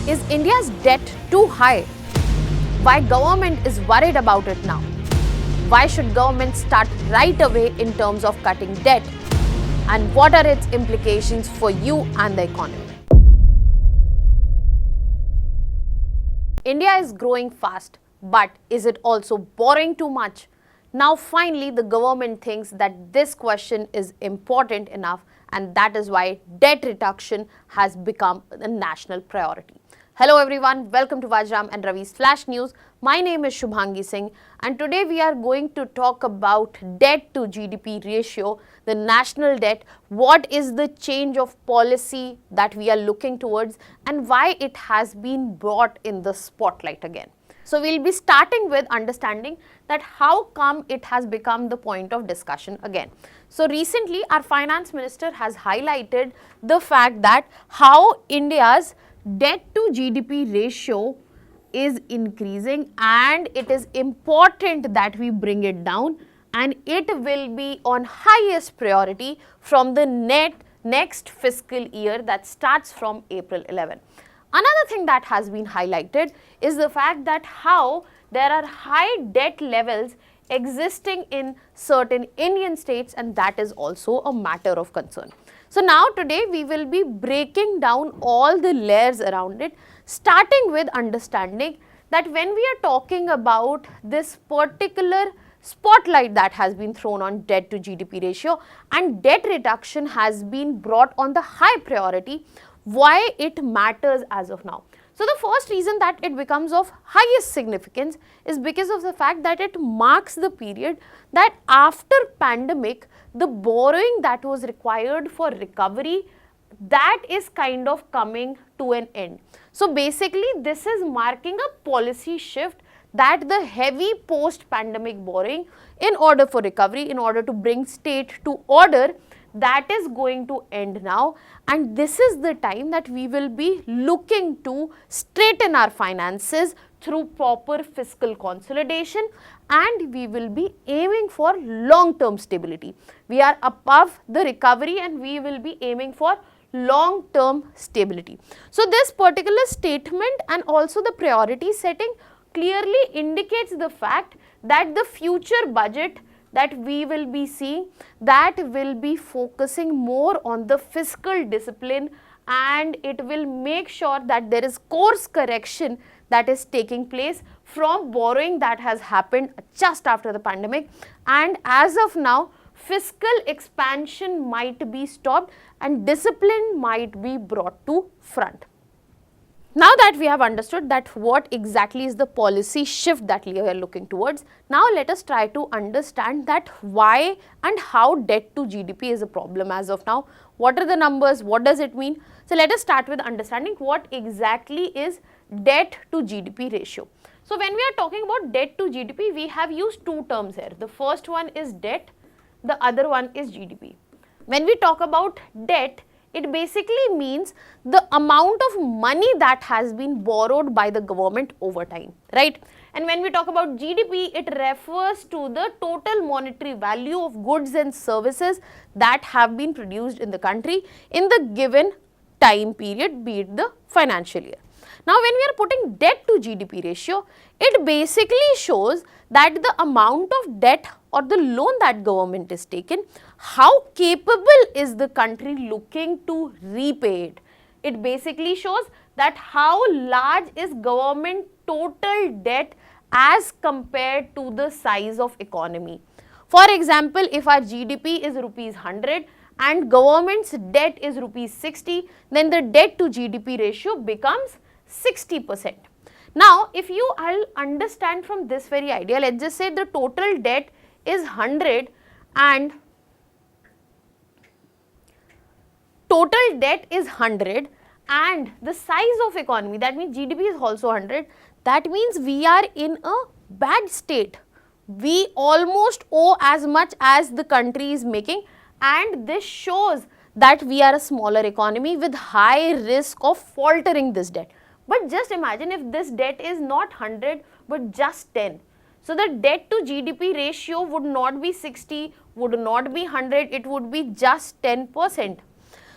Is India's debt too high? Why government is worried about it now? Why should government start right away in terms of cutting debt? And what are its implications for you and the economy? India is growing fast, but is it also borrowing too much? Now finally the government thinks that this question is important enough, and that is why debt reduction has become a national priority. Hello everyone, welcome to Vajiram and Ravi's Flash News. My name is Shubhangi Singh, and today we are going to talk about debt to GDP ratio, the national debt, what is the change of policy that we are looking towards and why it has been brought in the spotlight again. So we'll be starting with understanding that how come it has become the point of discussion again. So recently our finance minister has highlighted the fact that how India's debt to GDP ratio is increasing and it is important that we bring it down, and it will be on highest priority from the next fiscal year that starts from April 11. Another thing that has been highlighted is the fact that how there are high debt levels existing in certain Indian states, and that is also a matter of concern. So now today we will be breaking down all the layers around it, starting with understanding that when we are talking about this particular spotlight that has been thrown on debt to GDP ratio and debt reduction has been brought on the high priority, why it matters as of now. So the first reason that it becomes of highest significance is because of the fact that it marks the period that after pandemic, the borrowing that was required for recovery, that is kind of coming to an end. So basically this is marking a policy shift that the heavy post-pandemic borrowing in order for recovery, in order to bring state to order, that is going to end now, and this is the time that we will be looking to straighten our finances through proper fiscal consolidation, and we will be aiming for long-term stability. We are above the recovery and we will be aiming for long-term stability. So this particular statement and also the priority setting clearly indicates the fact that the future budget that we will be seeing, that will be focusing more on the fiscal discipline, and it will make sure that there is course correction that is taking place from borrowing that has happened just after the pandemic, and as of now fiscal expansion might be stopped and discipline might be brought to front. Now that we have understood that what exactly is the policy shift that we are looking towards, now let us try to understand that why and how debt to GDP is a problem as of now. What are the numbers? What does it mean? So let us start with understanding what exactly is debt to GDP ratio. So when we are talking about debt to GDP, we have used two terms here. The first one is debt, the other one is GDP. When we talk about debt, it basically means the amount of money that has been borrowed by the government over time, right? And when we talk about GDP, it refers to the total monetary value of goods and services that have been produced in the country in the given time period, be it the financial year. Now, when we are putting debt to GDP ratio, it basically shows that the amount of debt or the loan that government is taken, how capable is the country looking to repay it. It basically shows that how large is government total debt as compared to the size of economy. For example, if our GDP is rupees 100 and government's debt is rupees 60, then the debt to GDP ratio becomes 60%. Now, if you all understand from this very idea, let's just say the total debt is 100 and total debt is 100 and the size of economy, that means GDP is also 100, that means we are in a bad state. We almost owe as much as the country is making, and this shows that we are a smaller economy with high risk of faltering this debt. But just imagine if this debt is not 100 but just 10. So the debt to GDP ratio would not be 60, would not be 100, it would be just 10%.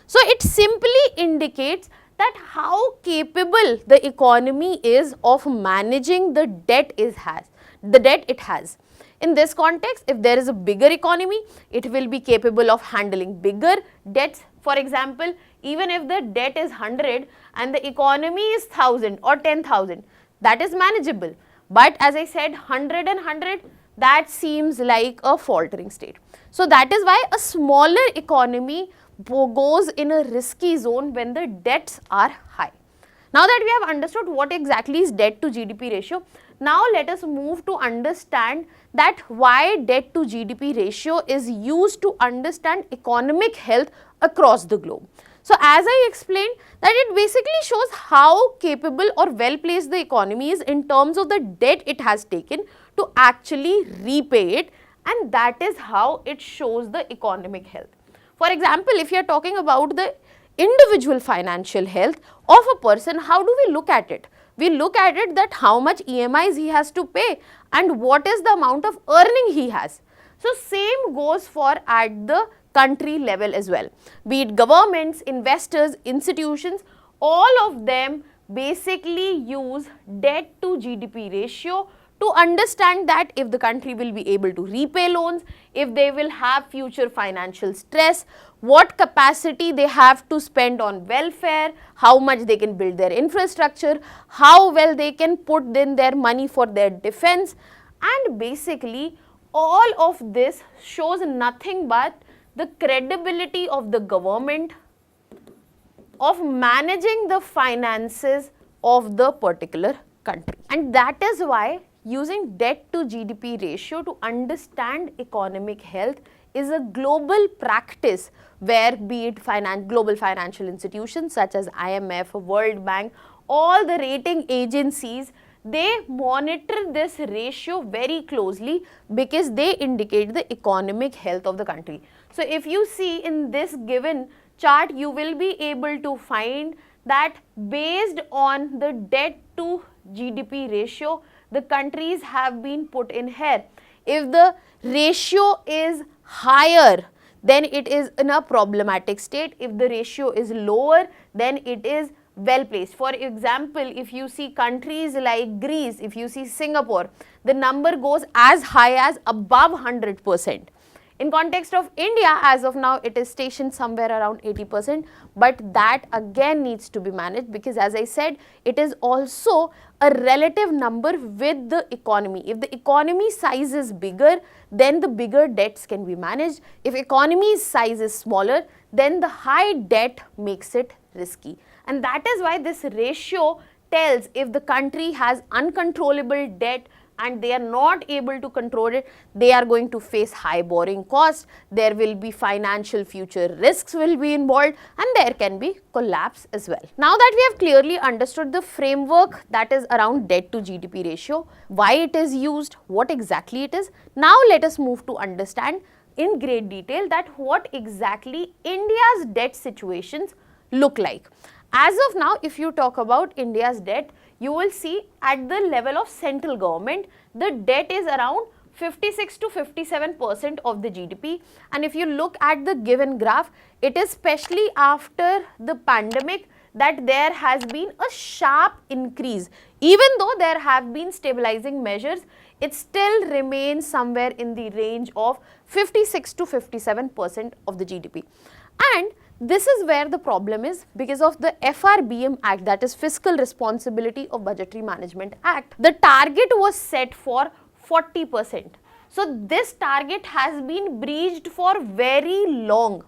So it simply indicates that how capable the economy is of managing the debt it has. In this context, if there is a bigger economy, it will be capable of handling bigger debts. For example, even if the debt is 100 and the economy is 1000 or 10,000, that is manageable. But as I said, 100 and 100, that seems like a faltering state. So that is why a smaller economy goes in a risky zone when the debts are high. Now that we have understood what exactly is debt to GDP ratio, now let us move to understand that why debt to GDP ratio is used to understand economic health across the globe. So as I explained, that it basically shows how capable or well placed the economy is in terms of the debt it has taken to actually repay it, and that is how it shows the economic health. For example, if you are talking about the individual financial health of a person, how do we look at it? We look at it that how much EMIs he has to pay and what is the amount of earning he has. So same goes for at the country level as well. Be it governments, investors, institutions, all of them basically use debt to GDP ratio to understand that if the country will be able to repay loans, if they will have future financial stress, what capacity they have to spend on welfare, how much they can build their infrastructure, how well they can put in their money for their defense, and basically all of this shows nothing but the credibility of the government of managing the finances of the particular country. And that is why using debt to GDP ratio to understand economic health is a global practice where be it global financial institutions such as IMF, World Bank, all the rating agencies, they monitor this ratio very closely because they indicate the economic health of the country. So if you see in this given chart, you will be able to find that based on the debt to GDP ratio, the countries have been put in here. If the ratio is higher, then it is in a problematic state. If the ratio is lower, then it is well placed. For example, if you see countries like Greece, if you see Singapore, the number goes as high as above 100%. In context of India, as of now, it is stationed somewhere around 80%, but that again needs to be managed because as I said, it is also a relative number with the economy. If the economy size is bigger, then the bigger debts can be managed. If economy size is smaller, then the high debt makes it risky. And that is why this ratio tells if the country has uncontrollable debt and they are not able to control it, they are going to face high borrowing costs, there will be financial future risks will be involved, and there can be collapse as well. Now that we have clearly understood the framework that is around debt to GDP ratio, why it is used, what exactly it is, now let us move to understand in great detail that what exactly India's debt situations look like. As of now, if you talk about India's debt, you will see at the level of central government, the debt is around 56 to 57% of the GDP. And if you look at the given graph, it is especially after the pandemic that there has been a sharp increase. Even though there have been stabilizing measures, it still remains somewhere in the range of 56 to 57% of the GDP. And this is where the problem is because of the FRBM Act, that is Fiscal Responsibility of Budgetary Management Act. The target was set for 40%. So this target has been breached for very long.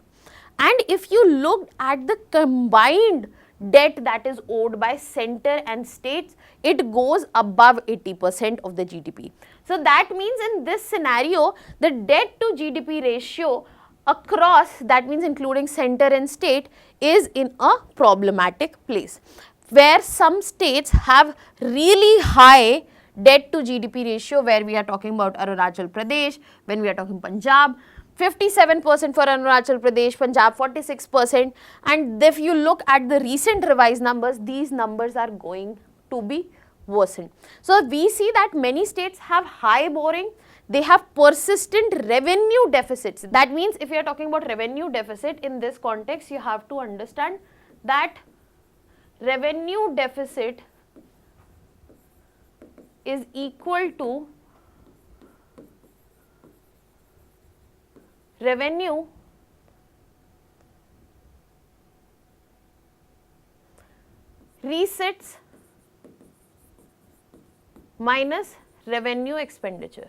And if you look at the combined debt that is owed by center and states, it goes above 80% of the GDP. So that means in this scenario, the debt to GDP ratio across, that means including center and state, is in a problematic place where some states have really high debt to GDP ratio, where we are talking about Arunachal Pradesh, when we are talking Punjab, 57% for Arunachal Pradesh, Punjab 46%, and if you look at the recent revised numbers, these numbers are going to be worsened. So we see that many states have high borrowing, they have persistent revenue deficits. That means if you are talking about revenue deficit in this context, you have to understand that revenue deficit is equal to revenue receipts minus revenue expenditure.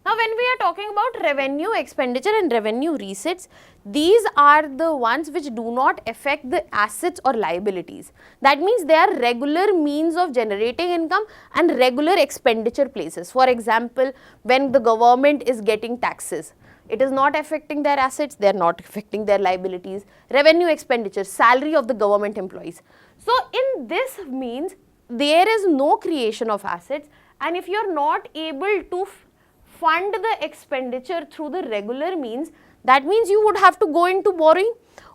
Now, when we are talking about revenue expenditure and revenue receipts, these are the ones which do not affect the assets or liabilities. That means they are regular means of generating income and regular expenditure places. For example, when the government is getting taxes, it is not affecting their assets, they are not affecting their liabilities. Revenue expenditure, salary of the government employees. So, in this means there is no creation of assets, and if you are not able to fund the expenditure through the regular means, that means you would have to go into borrowing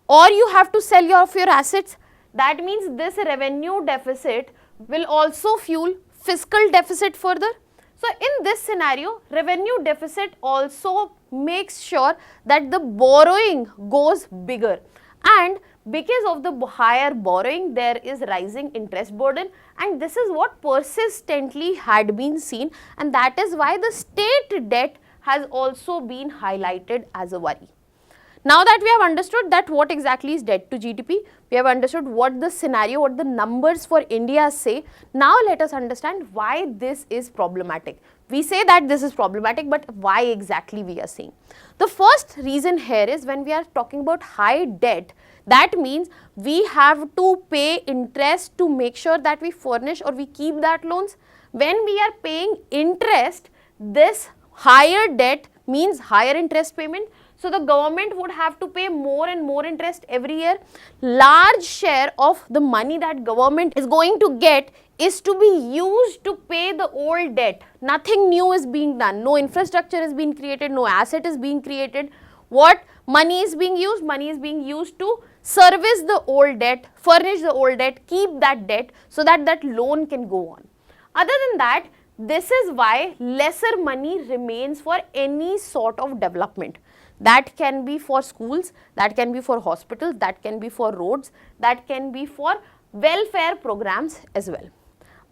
or you have to sell off your assets. That means this revenue deficit will also fuel fiscal deficit further. So, in this scenario, revenue deficit also makes sure that the borrowing goes bigger, and because of the higher borrowing there is rising interest burden, and this is what persistently had been seen, and that is why the state debt has also been highlighted as a worry. Now that we have understood that what exactly is debt to GDP, we have understood what the scenario, what the numbers for India say, now let us understand why this is problematic. We say that this is problematic, but why exactly we are saying? The first reason here is when we are talking about high debt, that means we have to pay interest to make sure that we furnish or we keep that loans. When we are paying interest, this higher debt means higher interest payment. So, the government would have to pay more and more interest every year. Large share of the money that government is going to get is to be used to pay the old debt. Nothing new is being done. No infrastructure is being created. No asset is being created. What money is being used? Money is being used to service the old debt, furnish the old debt, keep that debt so that that loan can go on. Other than that, this is why lesser money remains for any sort of development. That can be for schools, that can be for hospitals, that can be for roads, that can be for welfare programs as well.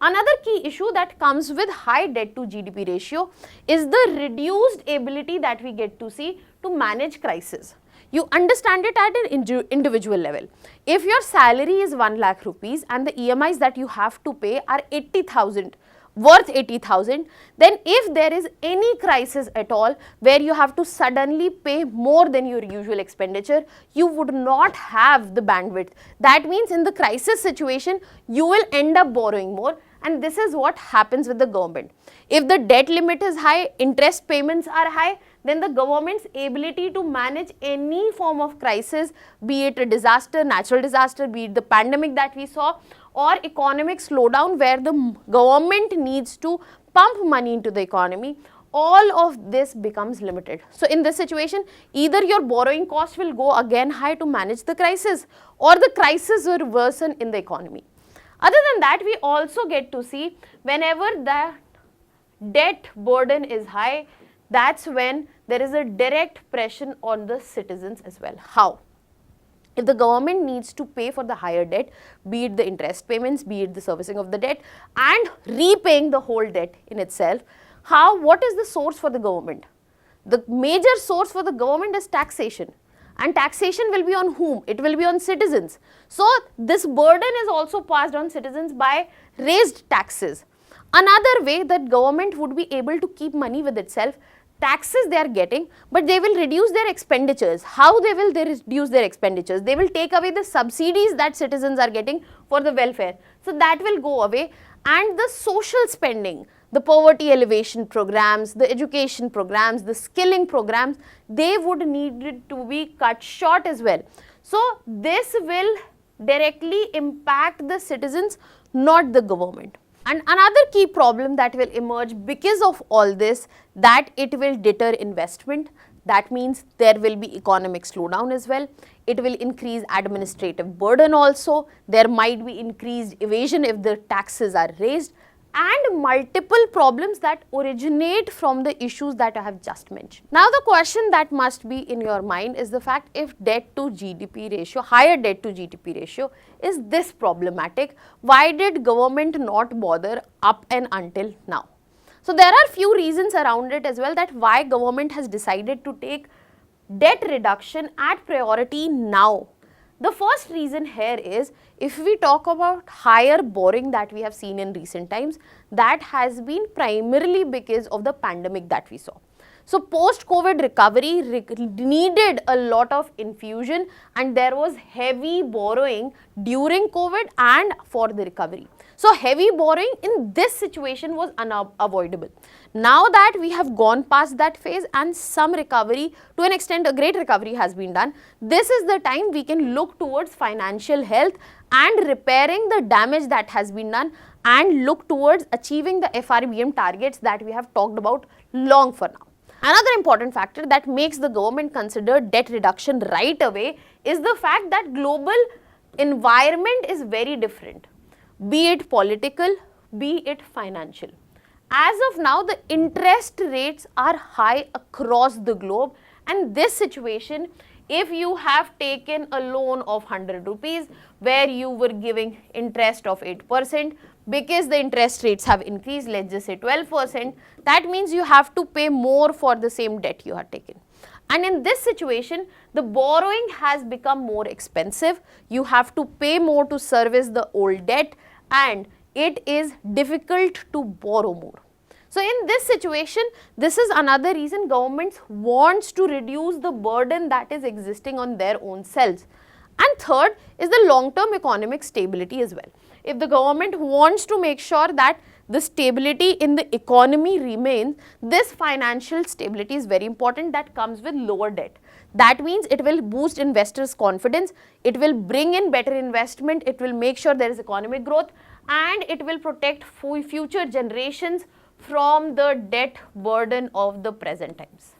Another key issue that comes with high debt to GDP ratio is the reduced ability that we get to see to manage crisis. You understand it at an individual level. If your salary is 1 lakh rupees and the EMIs that you have to pay are 80,000, worth 80,000, then if there is any crisis at all where you have to suddenly pay more than your usual expenditure, you would not have the bandwidth. That means in the crisis situation, you will end up borrowing more, and this is what happens with the government. If the debt limit is high, interest payments are high, then the government's ability to manage any form of crisis, be it a disaster, natural disaster, be it the pandemic that we saw, or economic slowdown where the government needs to pump money into the economy, all of this becomes limited. So, in this situation, either your borrowing cost will go again high to manage the crisis, or the crisis will worsen in the economy. Other than that, we also get to see whenever the debt burden is high, that's when there is a direct pressure on the citizens as well. How? If the government needs to pay for the higher debt, be it the interest payments, be it the servicing of the debt and repaying the whole debt in itself, what is the source for the government? The major source for the government is taxation, and taxation will be on whom? It will be on citizens. So, this burden is also passed on citizens by raised taxes. Another way that government would be able to keep money with itself, taxes they are getting, but they will reduce their expenditures. How they will reduce their expenditures? They will take away the subsidies that citizens are getting for the welfare. So, that will go away, and the social spending, the poverty elevation programs, the education programs, the skilling programs, they would need to be cut short as well. So, this will directly impact the citizens, not the government. And another key problem that will emerge because of all this, that it will deter investment. That means there will be economic slowdown as well. It will increase administrative burden also. There might be increased evasion if the taxes are raised. and multiple problems that originate from the issues that I have just mentioned. Now the question that must be in your mind is the fact, if debt to GDP ratio, higher debt to GDP ratio is this problematic, why did government not bother up and until now? So there are few reasons around it as well, that why government has decided to take debt reduction at priority now. The first reason here is, if we talk about higher borrowing that we have seen in recent times, that has been primarily because of the pandemic that we saw. So post-COVID recovery needed a lot of infusion, and there was heavy borrowing during COVID and for the recovery. So heavy borrowing in this situation was unavoidable. Now that we have gone past that phase and some recovery, to an extent a great recovery has been done, this is the time we can look towards financial health and repairing the damage that has been done, and look towards achieving the FRBM targets that we have talked about long for now. Another important factor that makes the government consider debt reduction right away is the fact that global environment is very different, be it political, be it financial. As of now, the interest rates are high across the globe, and this situation, if you have taken a loan of 100 rupees where you were giving interest of 8%, because the interest rates have increased, let's just say 12%, that means you have to pay more for the same debt you have taken. And in this situation, the borrowing has become more expensive, you have to pay more to service the old debt, and it is difficult to borrow more. So in this situation, this is another reason governments wants to reduce the burden that is existing on their own selves. And third is the long-term economic stability as well. If the government wants to make sure that the stability in the economy remains, this financial stability is very important, that comes with lower debt. That means it will boost investors' confidence, it will bring in better investment, it will make sure there is economic growth, and it will protect future generations from the debt burden of the present times.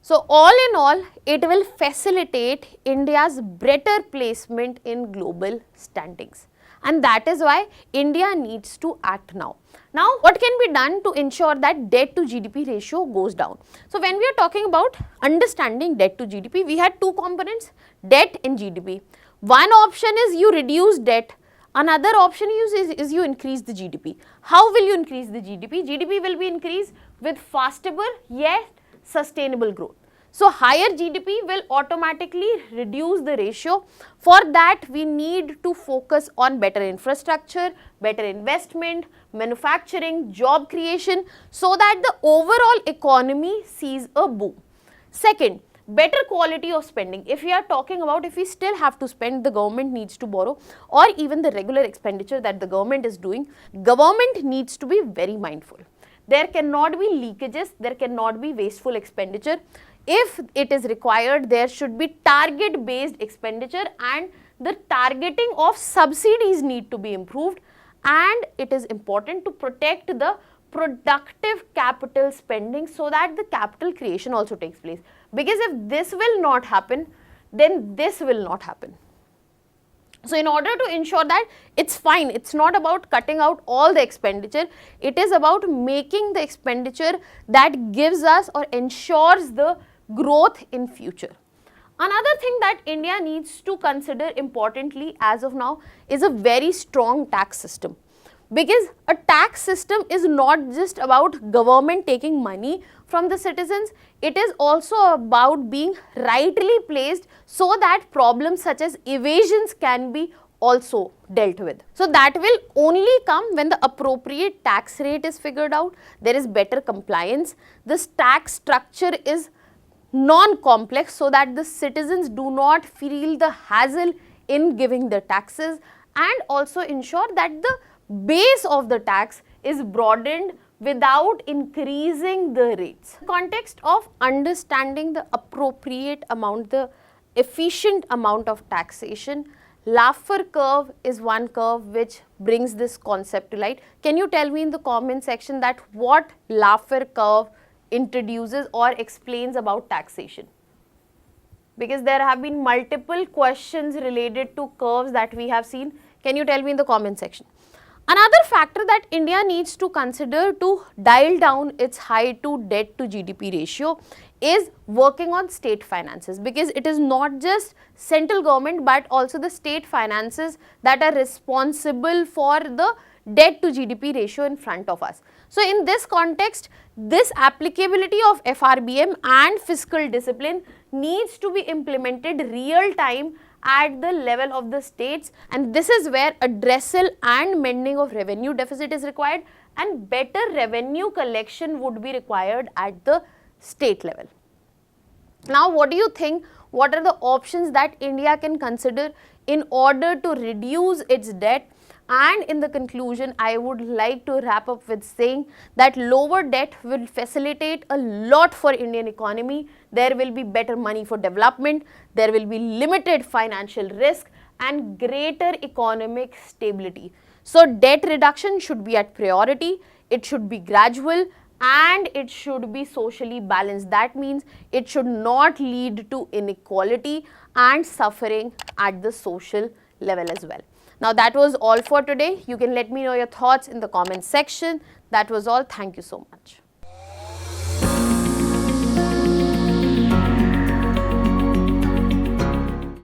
So all in all, it will facilitate India's better placement in global standings, and that is why India needs to act now. Now, what can be done to ensure that debt to GDP ratio goes down? So when we are talking about understanding debt to GDP, we had two components, debt and GDP. One option is you reduce debt. Another option is you increase the GDP. How will you increase the GDP? GDP will be increased with faster yet sustainable growth. So higher GDP will automatically reduce the ratio. For that, we need to focus on better infrastructure, better investment, manufacturing, job creation, so that the overall economy sees a boom. Second, better quality of spending. If we are talking about, if we still have to spend, the government needs to borrow, or even the regular expenditure that the government is doing, government needs to be very mindful. There cannot be leakages, there cannot be wasteful expenditure. If it is required, there should be target based expenditure, and the targeting of subsidies need to be improved, and it is important to protect the productive capital spending so that the capital creation also takes place. Because if this will not happen, then this will not happen. So in order to ensure that, it's fine, it's not about cutting out all the expenditure, it is about making the expenditure that gives us or ensures the growth in future. Another thing that India needs to consider importantly as of now is a very strong tax system. Because a tax system is not just about government taking money from the citizens, it is also about being rightly placed so that problems such as evasions can be also dealt with. So that will only come when the appropriate tax rate is figured out, there is better compliance, this tax structure is non-complex so that the citizens do not feel the hassle in giving the taxes, and also ensure that the base of the tax is broadened without increasing the rates. In the context of understanding the appropriate amount, the efficient amount of taxation, Laffer curve is one curve which brings this concept to light. Can you tell me in the comment section that what Laffer curve introduces or explains about taxation? Because there have been multiple questions related to curves that we have seen. Can you tell me in the comment section? Another factor that India needs to consider to dial down its high to debt to GDP ratio is working on state finances, because it is not just central government but also the state finances that are responsible for the debt to GDP ratio in front of us. So in this context, this applicability of FRBM and fiscal discipline needs to be implemented real time at the level of the states, and this is where addressal and mending of revenue deficit is required, and better revenue collection would be required at the state level. Now, what do you think? What are the options that India can consider in order to reduce its debt? And in the conclusion, I would like to wrap up with saying that lower debt will facilitate a lot for Indian economy. There will be better money for development, there will be limited financial risk and greater economic stability. So debt reduction should be at priority, it should be gradual, and it should be socially balanced. That means it should not lead to inequality and suffering at the social level as well. Now that was all for today. You can let me know your thoughts in the comment section. That was all. Thank you so much.